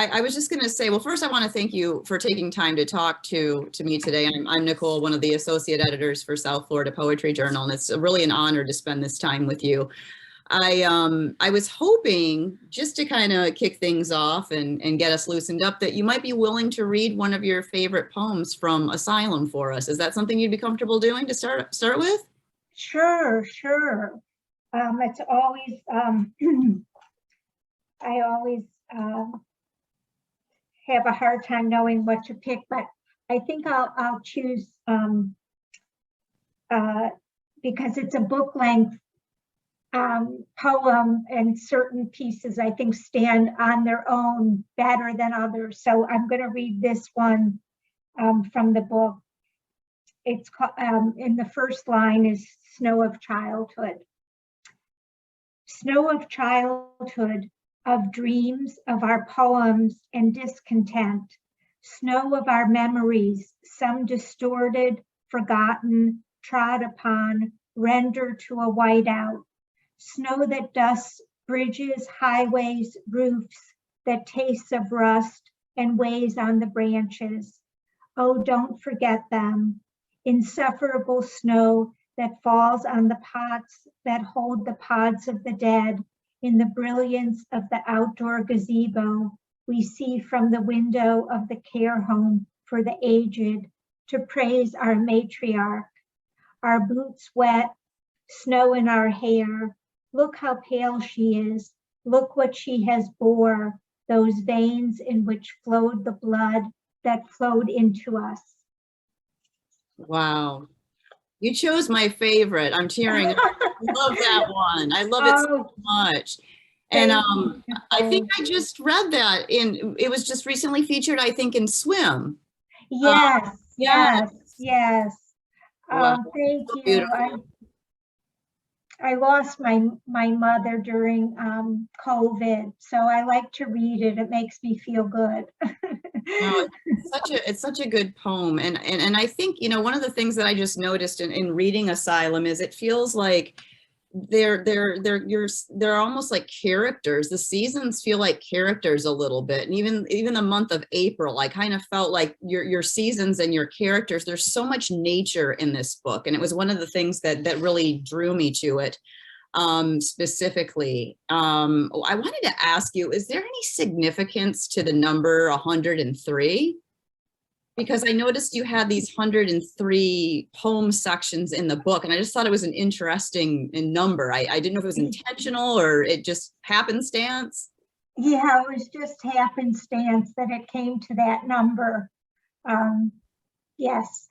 I was just going to say, well, first I want to thank you for taking time to talk to me today. I'm Nicole, one of the associate editors for South Florida Poetry Journal, and it's really an honor to spend this time with you. I was hoping, just to kind of kick things off and get us loosened up, that you might be willing to read one of your favorite poems from Asylum for us. Is that something you'd be comfortable doing to start with? Sure. It's always, I always have a hard time knowing what to pick, but I think I'll choose, because it's a book length poem, and certain pieces I think stand on their own better than others. So I'm going to read this one from the book. It's called, in the first line is Snow of Childhood. Snow of childhood, of dreams, of our poems and discontent. Snow of our memories, some distorted, forgotten, trod upon, rendered to a whiteout. Snow that dusts bridges, highways, roofs, that tastes of rust and weighs on the branches. Oh, don't forget them. Insufferable snow that falls on the pots that hold the pods of the dead in the brilliance of the outdoor gazebo we see from the window of the care home for the aged to praise our matriarch. Our boots wet, snow in our hair. Look how pale she is. Look what she has bore, those veins in which flowed the blood that flowed into us. Wow. You chose my favorite. I'm tearing up. I love that one. I love it so much. And I think I just read that it was just recently featured, I think, in Swim. Yes. Wow. Thank So you. beautiful. I lost my mother during COVID, so I like to read it. It makes me feel good. No, it's such a good poem, and I think, you know, one of the things that I just noticed in reading Asylum is it feels like they're almost like characters. The seasons feel like characters a little bit, and even the month of April, I kind of felt like your seasons and your characters. There's so much nature in this book, and it was one of the things that really drew me to it. Specifically, I wanted to ask you, is there any significance to the number 103? Because I noticed you had these 103 poem sections in the book, and I just thought it was an interesting number. I didn't know if it was intentional or it just happenstance. Yeah, it was just happenstance that it came to that number. Yes.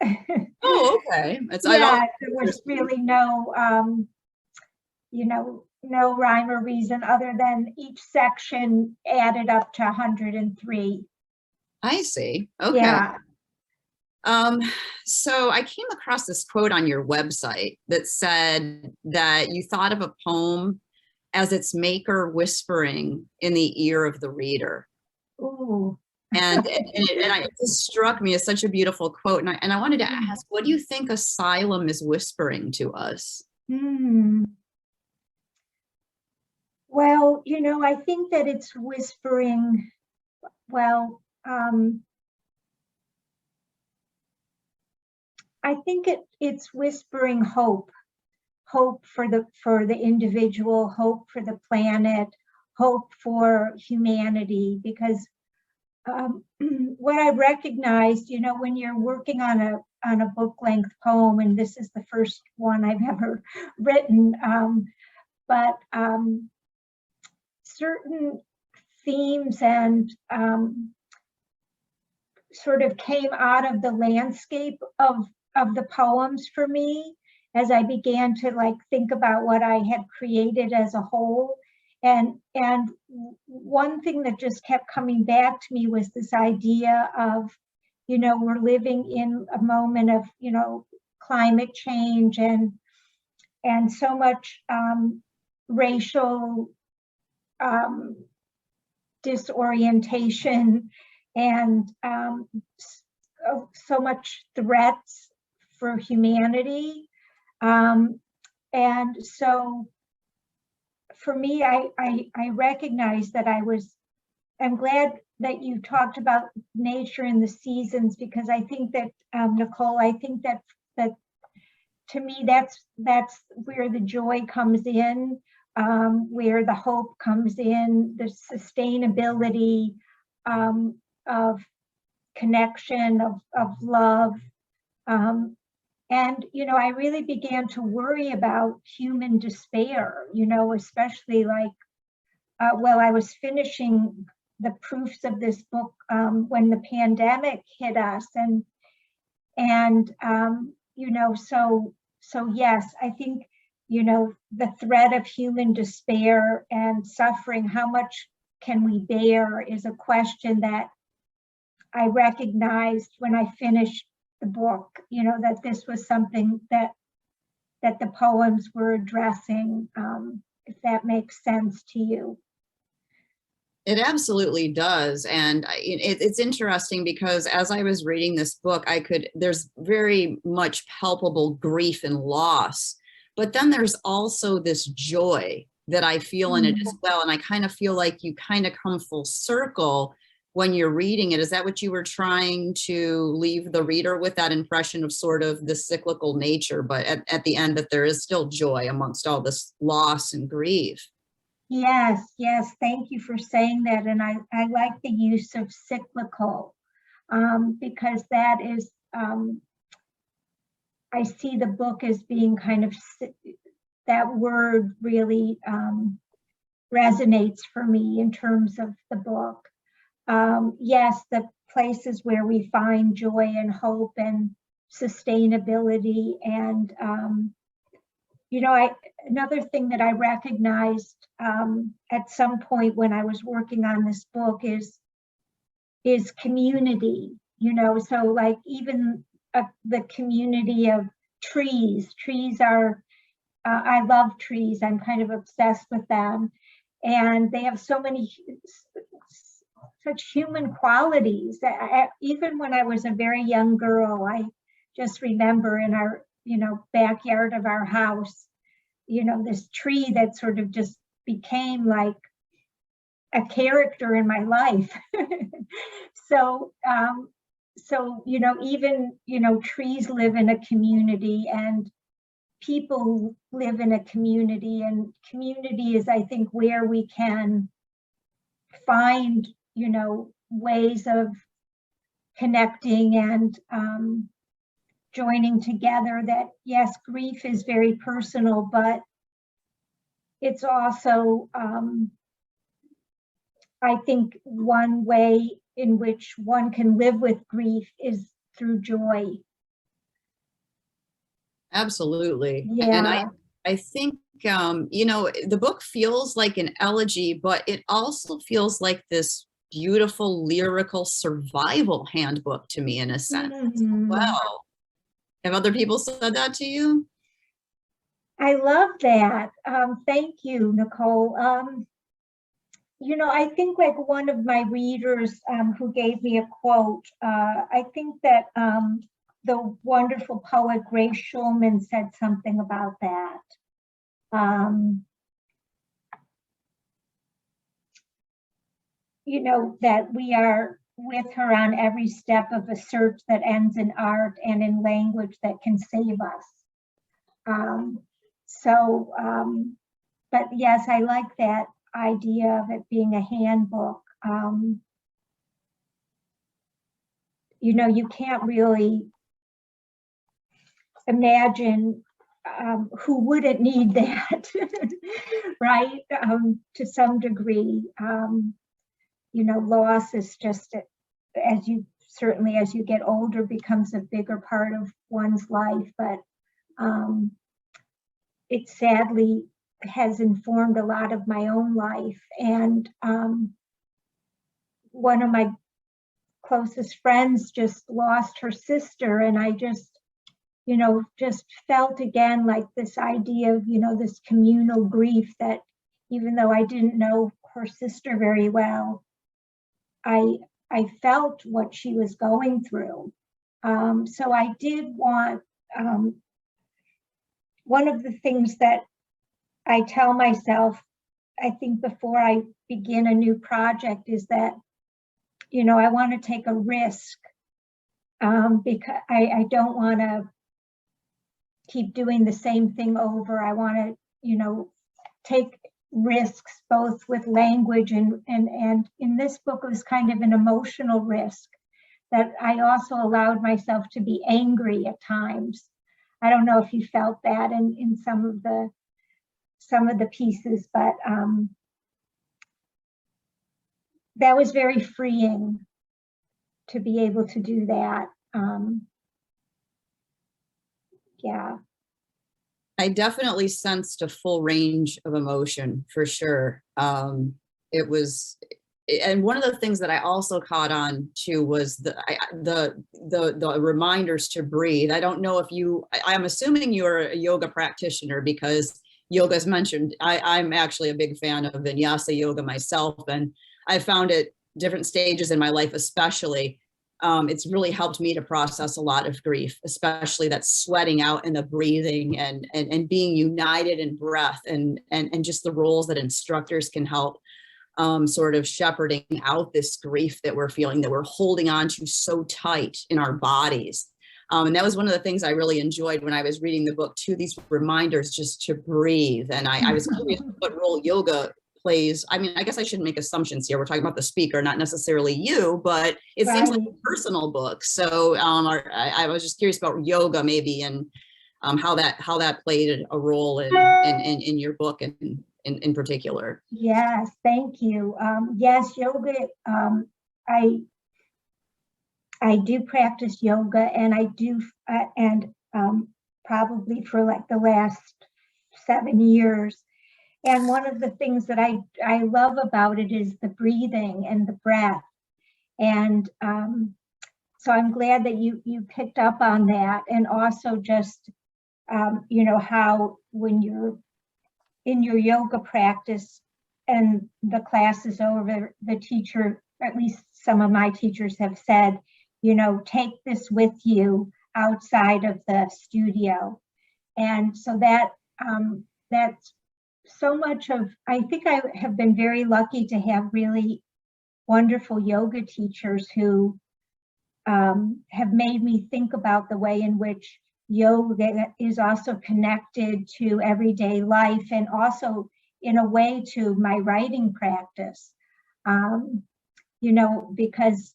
Oh, okay. Yeah, there was really no, no rhyme or reason other than each section added up to 103. I see. Okay. Yeah. So I came across this quote on your website that said that you thought of a poem as its maker whispering in the ear of the reader. Ooh. And it just struck me as such a beautiful quote. And I wanted to ask, what do you think Asylum is whispering to us? Well, I think that it's whispering, well, I think it's whispering hope for the individual, hope for the planet, hope for humanity, because what I recognized, when you're working on a book length poem, and this is the first one I've ever written, but certain themes and sort of came out of the landscape of the poems for me as I began to think about what I had created as a whole. And one thing that just kept coming back to me was this idea of, we're living in a moment of, climate change and so much racial disorientation and so much threats for humanity. And so for me, I recognized that I'm glad that you talked about nature and the seasons, because I think that, Nicole, I think that to me, that's where the joy comes in, where the hope comes in, the sustainability of connection, of love. And, I really began to worry about human despair, especially like, well, I was finishing the proofs of this book when the pandemic hit us. And so yes, I think, the threat of human despair and suffering, how much can we bear, is a question that I recognized when I finished the book, that this was something that the poems were addressing, if that makes sense to you. It absolutely does. And it's interesting because as I was reading this book, there's very much palpable grief and loss, but then there's also this joy that I feel in it as well. And I kind of feel like you kind of come full circle when you're reading it. Is that what you were trying to leave the reader with, that impression of sort of the cyclical nature, but at the end that there is still joy amongst all this loss and grief? Yes, thank you for saying that. And I like the use of cyclical, because that is, I see the book as being kind of, that word really resonates for me in terms of the book. Yes, the places where we find joy and hope and sustainability. And, another thing that I recognized at some point when I was working on this book is community, so like even the community of trees. Trees are, I love trees. I'm kind of obsessed with them. And they have so many, such human qualities. Even when I was a very young girl, I just remember in our, backyard of our house, this tree that sort of just became like a character in my life. So, even, trees live in a community and people live in a community, and community is, I think, where we can find, ways of connecting and joining together. That, yes, grief is very personal, but it's also, I think, one way in which one can live with grief is through joy. Absolutely. Yeah. And I think, the book feels like an elegy, but it also feels like this beautiful lyrical survival handbook to me in a sense. Well, have other people said that to you? I love that. Thank you, Nicole. I think like one of my readers who gave me a quote, I think that the wonderful poet Grace Schulman said something about that. That we are with her on every step of a search that ends in art and in language that can save us. But yes, I like that idea of it being a handbook. You can't really imagine who wouldn't need that, right? To some degree, loss is just, as you get older, becomes a bigger part of one's life, but it sadly has informed a lot of my own life. And one of my closest friends just lost her sister, and I just felt again like this idea of, this communal grief, that even though I didn't know her sister very well, I felt what she was going through. So I did want, one of the things that I tell myself, I think, before I begin a new project, is that I want to take a risk, because I don't want to keep doing the same thing over. I want to, take risks both with language and in this book it was kind of an emotional risk that I also allowed myself to be angry at times. I don't know if you felt that in some of the pieces, but that was very freeing to be able to do that. Yeah. I definitely sensed a full range of emotion for sure. It was, and one of the things that I also caught on to was the reminders to breathe. I don't know if I'm assuming you're a yoga practitioner because yoga is mentioned. I'm actually a big fan of vinyasa yoga myself, and I found it different stages in my life, especially. It's really helped me to process a lot of grief, especially that sweating out and the breathing and being united in breath and just the roles that instructors can help sort of shepherding out this grief that we're feeling, that we're holding on to so tight in our bodies. And that was one of the things I really enjoyed when I was reading the book too, these reminders just to breathe. And I was curious what role yoga plays. I mean, I guess I shouldn't make assumptions here. We're talking about the speaker, not necessarily you, but it seems like a personal book. So I was just curious about yoga maybe and how that played a role in your book and in particular. Yes, thank you. Yes, yoga. I do practice yoga, and I do, probably for like the last 7 years. And one of the things that I love about it is the breathing and the breath. And so I'm glad that you picked up on that. And also just, how when you're in your yoga practice and the class is over, the teacher, at least some of my teachers have said, take this with you outside of the studio. And so that's so much of, I think I have been very lucky to have really wonderful yoga teachers who have made me think about the way in which yoga is also connected to everyday life and also in a way to my writing practice. Because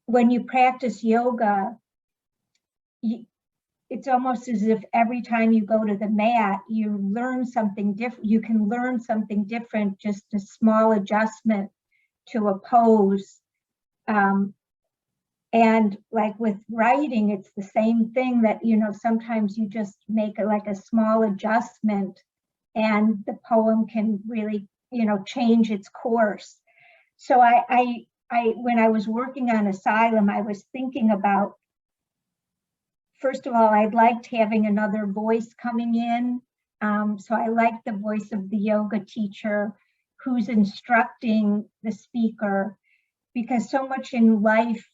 when you practice yoga, it's almost as if every time you go to the mat, you learn something different. You can learn something different, just a small adjustment to a pose. And like with writing, it's the same thing that, sometimes you just make like a small adjustment and the poem can really, change its course. So I when I was working on Asylum, I was thinking about, first of all, I liked having another voice coming in. So I liked the voice of the yoga teacher who's instructing the speaker, because so much in life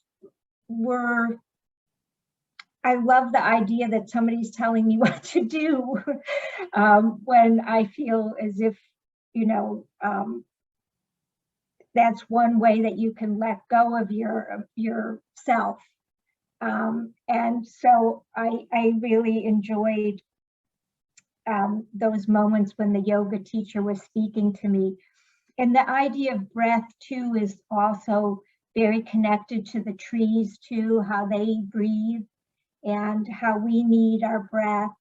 I love the idea that somebody's telling me what to do when I feel as if, that's one way that you can let go of yourself. And so I really enjoyed those moments when the yoga teacher was speaking to me. And the idea of breath too is also very connected to the trees too, how they breathe and how we need our breath.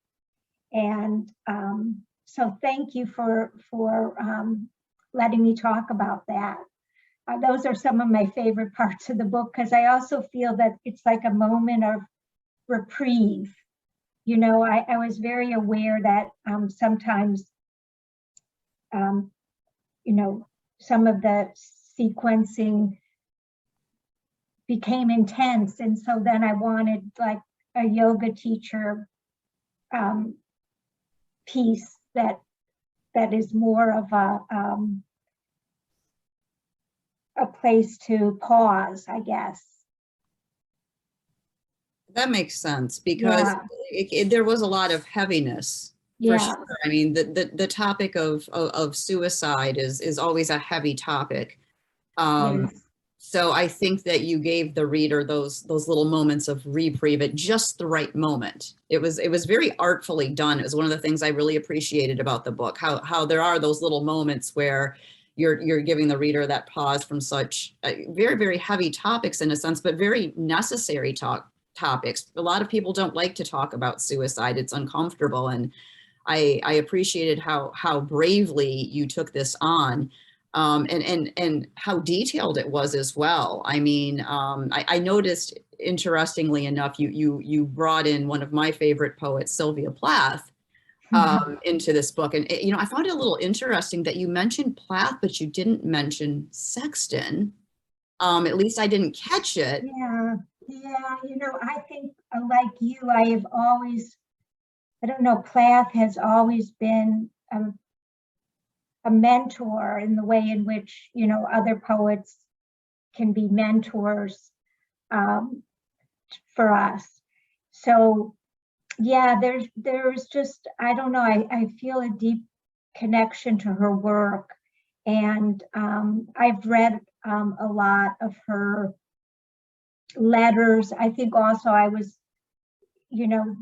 And so thank you for letting me talk about that. Those are some of my favorite parts of the book, because I also feel that it's like a moment of reprieve. I was very aware that sometimes, some of the sequencing became intense. And so then I wanted like a yoga teacher piece that is more of a place to pause, I guess. That makes sense, because there was a lot of heaviness. For sure. I mean, the topic of suicide is always a heavy topic. Yes. So I think that you gave the reader those little moments of reprieve at just the right moment. It was very artfully done. It was one of the things I really appreciated about the book, how there are those little moments where you're giving the reader that pause from such very, very heavy topics in a sense, but very necessary topics. A lot of people don't like to talk about suicide. It's uncomfortable. And I appreciated how bravely you took this on. And how detailed it was as well. I mean, I noticed, interestingly enough, you brought in one of my favorite poets, Sylvia Plath, into this book, and I found it a little interesting that you mentioned Plath, but you didn't mention Sexton. At least I didn't catch it. Yeah, I think like you, I have always, I don't know, Plath has always been a mentor in the way in which, other poets can be mentors for us. So yeah, there's just, I don't know, I feel a deep connection to her work. And I've read a lot of her letters. I think also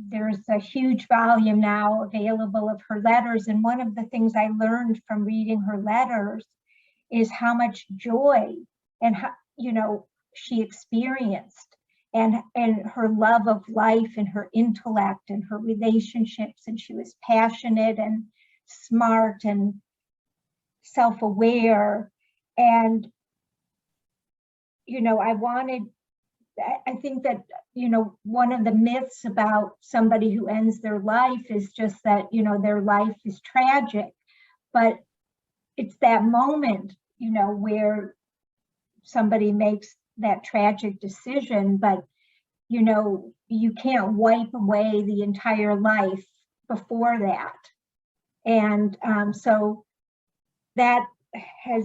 there's a huge volume now available of her letters. And one of the things I learned from reading her letters is how much joy and how, she experienced, and her love of life and her intellect and her relationships. And she was passionate and smart and self-aware. And, I think that, one of the myths about somebody who ends their life is just that, their life is tragic. But it's that moment, where somebody makes that tragic decision, but, you can't wipe away the entire life before that. And so that has,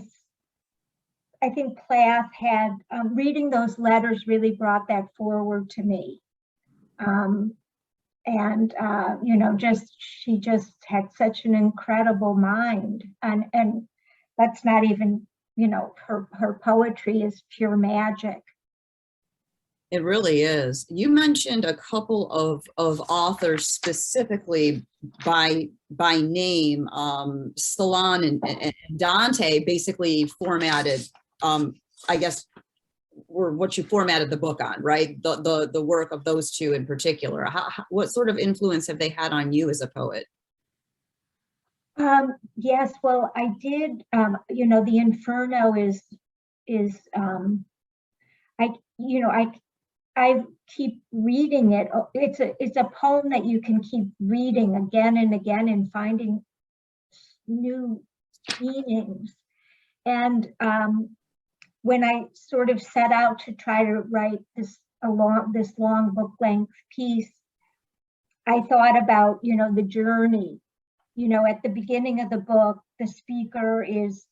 I think Plath had, reading those letters really brought that forward to me. She just had such an incredible mind. And that's not even, her poetry is pure magic. It really is. You mentioned a couple of authors specifically by name. Salon and Dante basically formatted, I guess, were what you formatted the book on, right? The work of those two in particular. What sort of influence have they had on you as a poet? Yes, well, I did. The Inferno is I keep reading it. It's a poem that you can keep reading again and again and finding new meanings. And when I sort of set out to try to write this long book length piece, I thought about, the journey. At the beginning of the book, the speaker is,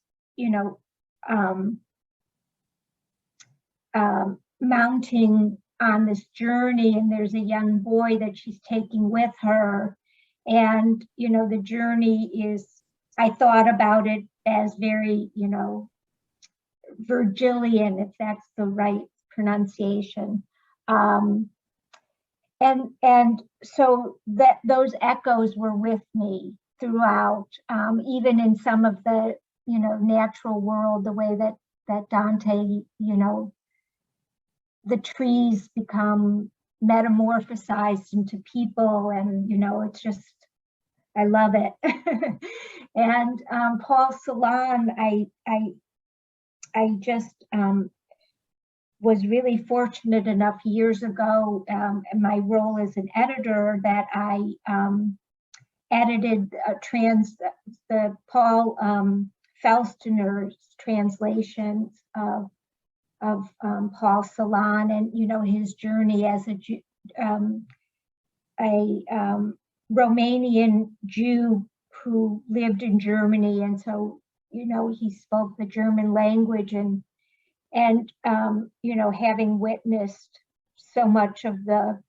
mounting on this journey, and there's a young boy that she's taking with her. And, the journey is, I thought about it as very, Virgilian, if that's the right pronunciation. And so that those echoes were with me throughout, even in some of the, natural world, the way that Dante, the trees become metamorphosized into people, and it's just, I love it. And Paul Celan, I just was really fortunate enough years ago, in my role as an editor, that I edited the Paul Felstiner's translations of Paul Celan, and his journey as a Romanian Jew who lived in Germany, and so he spoke the German language, and having witnessed so much of the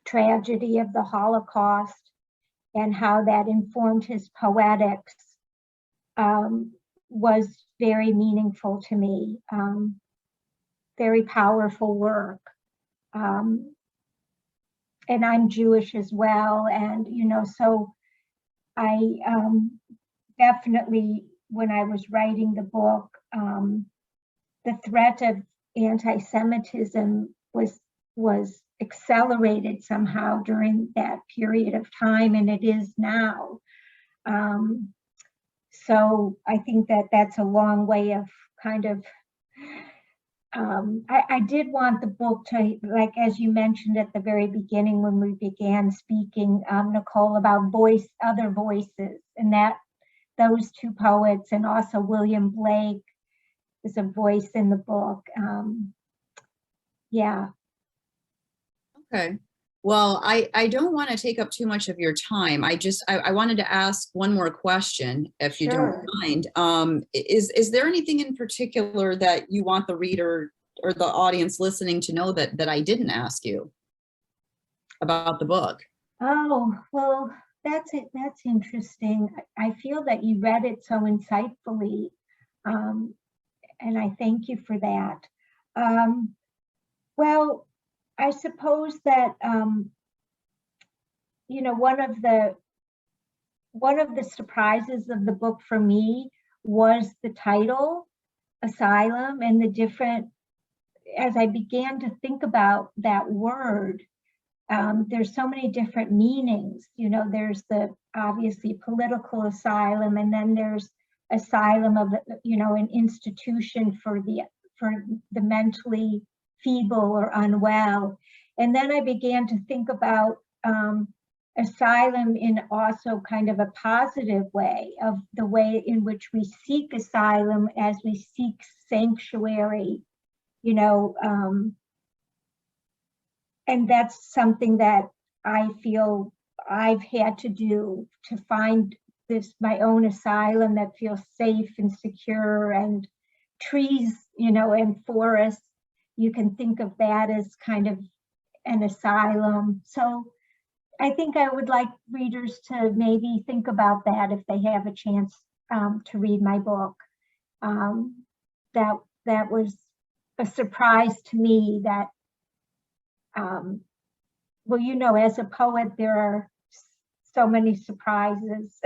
tragedy of the Holocaust and how that informed his poetics. was very meaningful to me. Very powerful work. And I'm Jewish as well. And, so I definitely, when I was writing the book, the threat of anti-Semitism was accelerated somehow during that period of time, and it is now. So I think that that's a long way of kind of, I did want the book to, like, as you mentioned at the very beginning when we began speaking, Nicole, about other voices, and that those two poets, and also William Blake is a voice in the book. Yeah. Okay. Well, I don't want to take up too much of your time. I wanted to ask one more question, if you don't mind. Is there anything in particular that you want the reader or the audience listening to know that I didn't ask you about the book? Oh, well, that's it. That's interesting. I feel that you read it so insightfully, and I thank you for that. Well, I suppose that one of the surprises of the book for me was the title, Asylum, and the different. As I began to think about that word, there's so many different meanings. There's the obviously political asylum, and then there's asylum of an institution for the mentally feeble or unwell. And then I began to think about asylum in also kind of a positive way, of the way in which we seek asylum as we seek sanctuary, and that's something that I feel I've had to do to find my own asylum that feels safe and secure, and trees, and forests. You can think of that as kind of an asylum. So I think I would like readers to maybe think about that if they have a chance to read my book. That was a surprise to me that, well, as a poet, there are so many surprises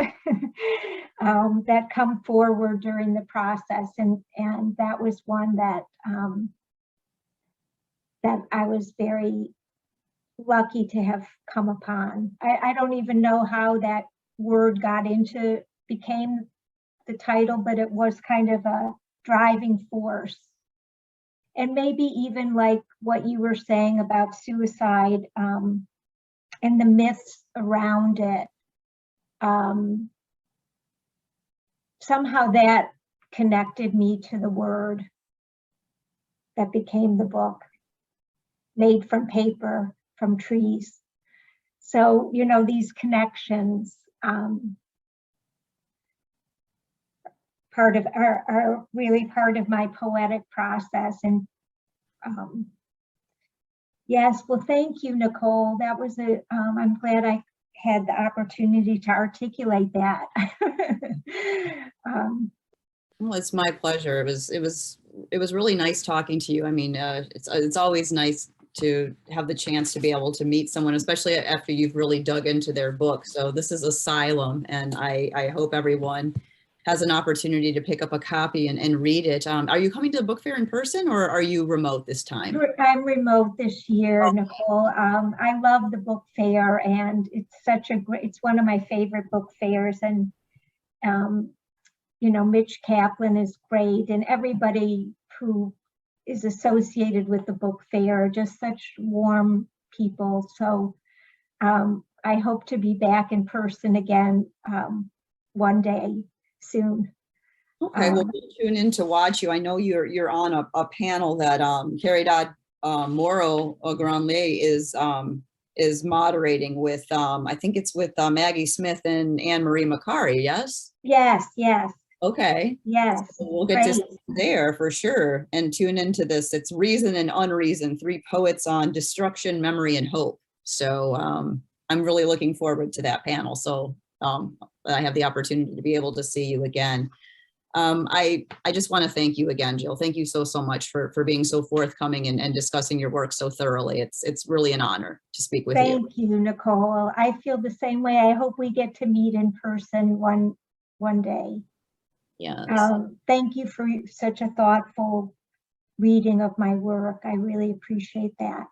that come forward during the process. And that was one that I was very lucky to have come upon. I don't even know how that word became the title, but it was kind of a driving force. And maybe even like what you were saying about suicide, and the myths around it. Somehow that connected me to the word that became the book, made from paper, from trees. So, these connections are really part of my poetic process. And yes, well, thank you, Nicole. That was I'm glad I had the opportunity to articulate that. Well, it's my pleasure. It was really nice talking to you. I mean, it's always nice to have the chance to be able to meet someone, especially after you've really dug into their book. So this is Asylum, and I hope everyone has an opportunity to pick up a copy and read it. Are you coming to the book fair in person, or are you remote this time? I'm remote this year, Nicole. I love the book fair, and it's one of my favorite book fairs. And Mitch Kaplan is great, and everybody who is associated with the book fair are just such warm people. So I hope to be back in person again one day soon. Okay, well, we'll tune in to watch you. I know you're on a panel that Caridad Moro Granley is moderating with. I think it's with Maggie Smith and Anne Marie Macari. Yes. Yes. Okay. Yes. So we'll get to see there for sure, and tune into this. It's Reason and Unreason: 3 poets on destruction, memory, and hope. So I'm really looking forward to that panel. So I have the opportunity to be able to see you again. I just want to thank you again, Jill. Thank you so much for being so forthcoming and discussing your work so thoroughly. It's really an honor to speak with you. Thank you, Nicole. I feel the same way. I hope we get to meet in person one day. Yes. Thank you for such a thoughtful reading of my work. I really appreciate that.